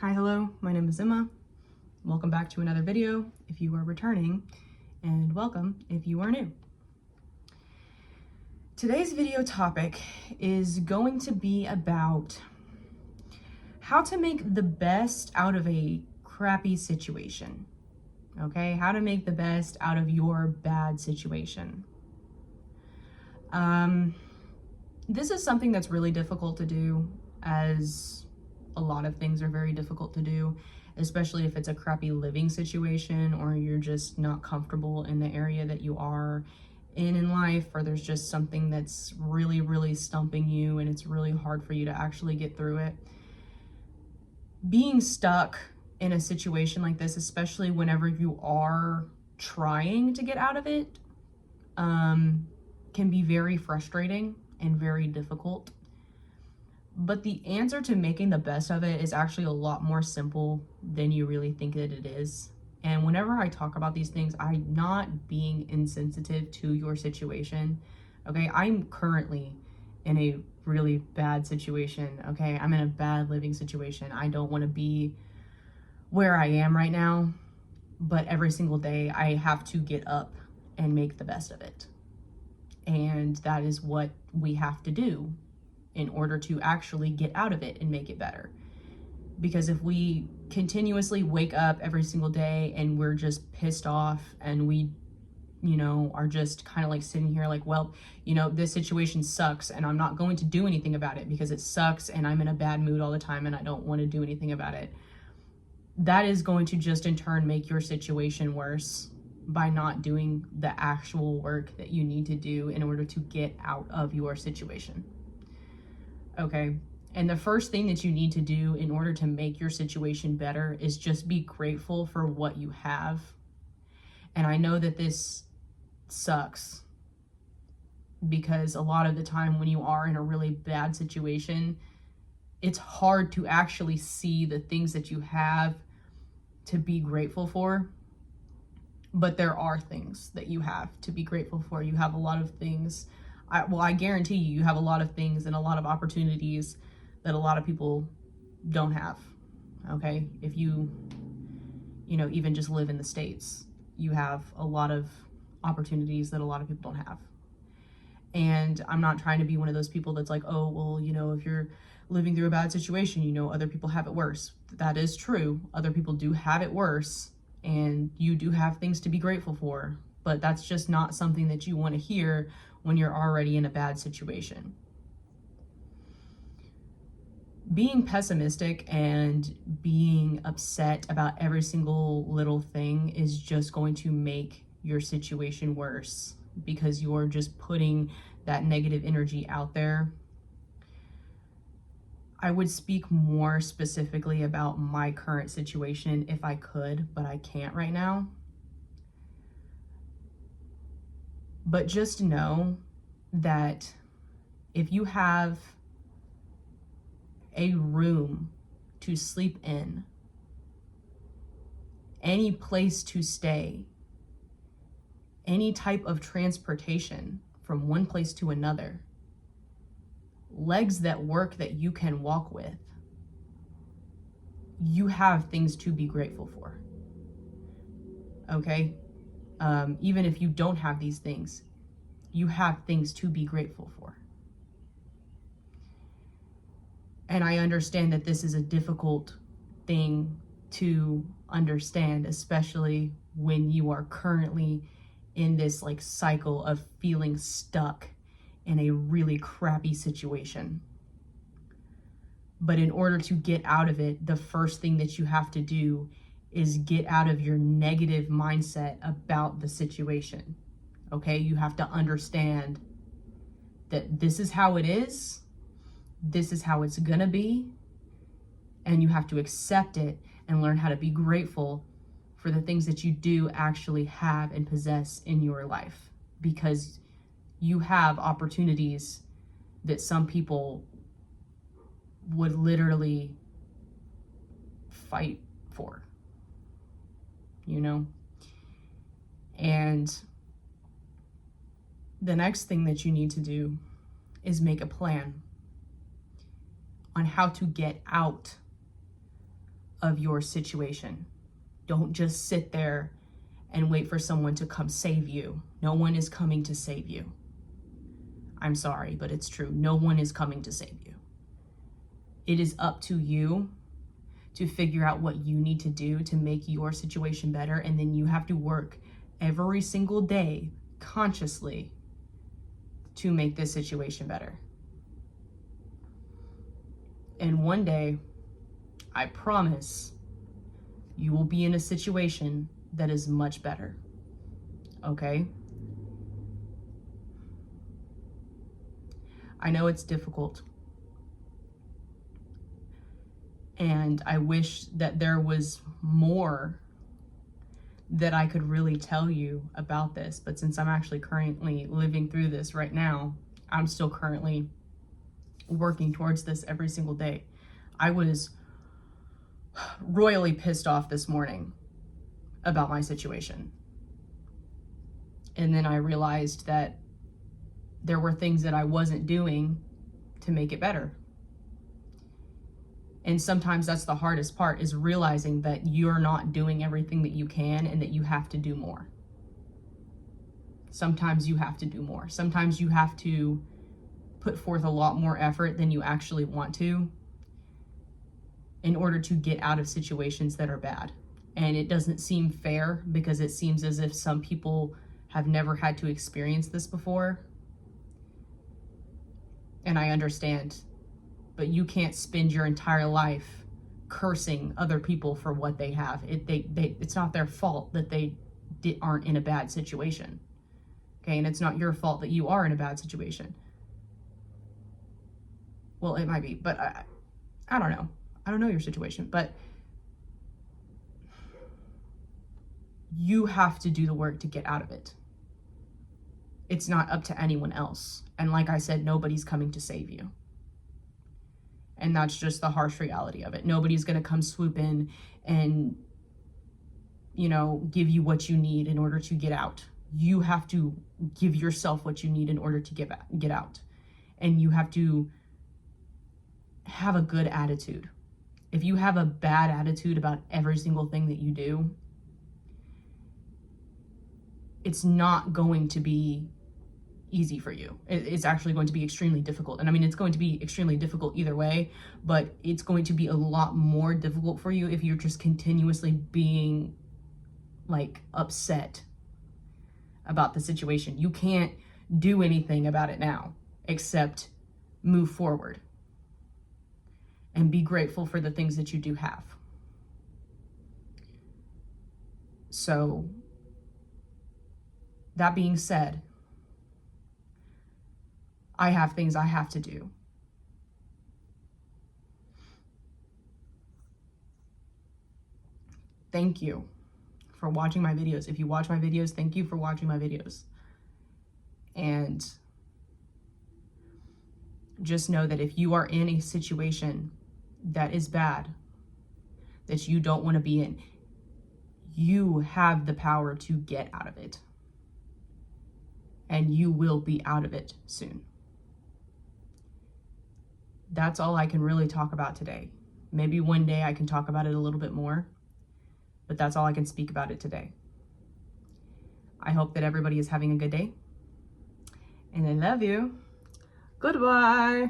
Hi, hello, my name is Emma. Welcome back to another video if you are returning, and welcome if you are new. Today's video topic is going to be about how to make the best out of a crappy situation. Okay, how to make the best out of your bad situation. This is something that's really difficult to do, as a lot of things are very difficult to do, especially if it's a crappy living situation or you're just not comfortable in the area that you are in life, or there's just something that's really stumping you and it's really hard for you to actually get through it. Being stuck in a situation like this, especially whenever you are trying to get out of it, can be very frustrating and very difficult. But the answer to making the best of it is actually a lot more simple than you really think that it is. And whenever I talk about these things, I'm not being insensitive to your situation. Okay, I'm currently in a really bad situation. Okay, I'm in a bad living situation. I don't want to be where I am right now, but every single day I have to get up and make the best of it. And that is what we have to do in order to actually get out of it and make it better. Because if we continuously wake up every single day and we're just pissed off and we, are just kind of like sitting here like, well, this situation sucks and I'm not going to do anything about it because it sucks and I'm in a bad mood all the time and I don't want to do anything about it. That is going to just in turn make your situation worse by not doing the actual work that you need to do in order to get out of your situation. Okay, and the first thing that you need to do in order to make your situation better is just be grateful for what you have. And I know that this sucks because a lot of the time when you are in a really bad situation, it's hard to actually see the things that you have to be grateful for. But there are things that you have to be grateful for. You have a lot of things. I guarantee you have a lot of things and a lot of opportunities that a lot of people don't have. Okay, if you even just live in the States, you have a lot of opportunities that a lot of people don't have. And I'm not trying to be one of those people that's like, oh, well, if you're living through a bad situation, other people have it worse. That is true. Other people do have it worse, and you do have things to be grateful for. But that's just not something that you want to hear when you're already in a bad situation. Being pessimistic and being upset about every single little thing is just going to make your situation worse because you're just putting that negative energy out there. I would speak more specifically about my current situation if I could, but I can't right now. But just know that if you have a room to sleep in, any place to stay, any type of transportation from one place to another, legs that work that you can walk with, you have things to be grateful for. Okay? Even if you don't have these things, you have things to be grateful for. And I understand that this is a difficult thing to understand, especially when you are currently in this like cycle of feeling stuck in a really crappy situation. But in order to get out of it, the first thing that you have to do is get out of your negative mindset about the situation. Okay, you have to understand that this is how it is, this is how it's gonna be, and you have to accept it and learn how to be grateful for the things that you do actually have and possess in your life, because you have opportunities that some people would literally fight for, And the next thing that you need to do is make a plan on how to get out of your situation. Don't just sit there and wait for someone to come save you. No one is coming to save you. I'm sorry, but it's true. No one is coming to save you. It is up to you to figure out what you need to do to make your situation better, and then you have to work every single day consciously to make this situation better. And one day, I promise, you will be in a situation that is much better. Okay? I know it's difficult. And I wish that there was more that I could really tell you about this. But since I'm actually currently living through this right now, I'm still currently working towards this every single day. I was royally pissed off this morning about my situation. And then I realized that there were things that I wasn't doing to make it better. And sometimes that's the hardest part, is realizing that you're not doing everything that you can and that you have to do more. Sometimes you have to do more. Sometimes you have to put forth a lot more effort than you actually want to in order to get out of situations that are bad. And it doesn't seem fair, because it seems as if some people have never had to experience this before. And I understand, but you can't spend your entire life cursing other people for what they have. It's not their fault that they aren't in a bad situation. Okay, and it's not your fault that you are in a bad situation. Well, it might be, but I don't know. I don't know your situation, but you have to do the work to get out of it. It's not up to anyone else. And like I said, nobody's coming to save you. And that's just the harsh reality of it. Nobody's going to come swoop in and, give you what you need in order to get out. You have to give yourself what you need in order to get out. And you have to have a good attitude. If you have a bad attitude about every single thing that you do, it's not going to be easy for you. It's actually going to be extremely difficult. And I mean, it's going to be extremely difficult either way, but it's going to be a lot more difficult for you if you're just continuously being upset about the situation. You can't do anything about it now except move forward and be grateful for the things that you do have. So, that being said, I have things I have to do. Thank you for watching my videos. If you watch my videos, thank you for watching my videos. And just know that if you are in a situation that is bad, that you don't want to be in, you have the power to get out of it. And you will be out of it soon. That's all I can really talk about today. Maybe one day I can talk about it a little bit more, but that's all I can speak about it today. I hope that everybody is having a good day, and I love you. Goodbye.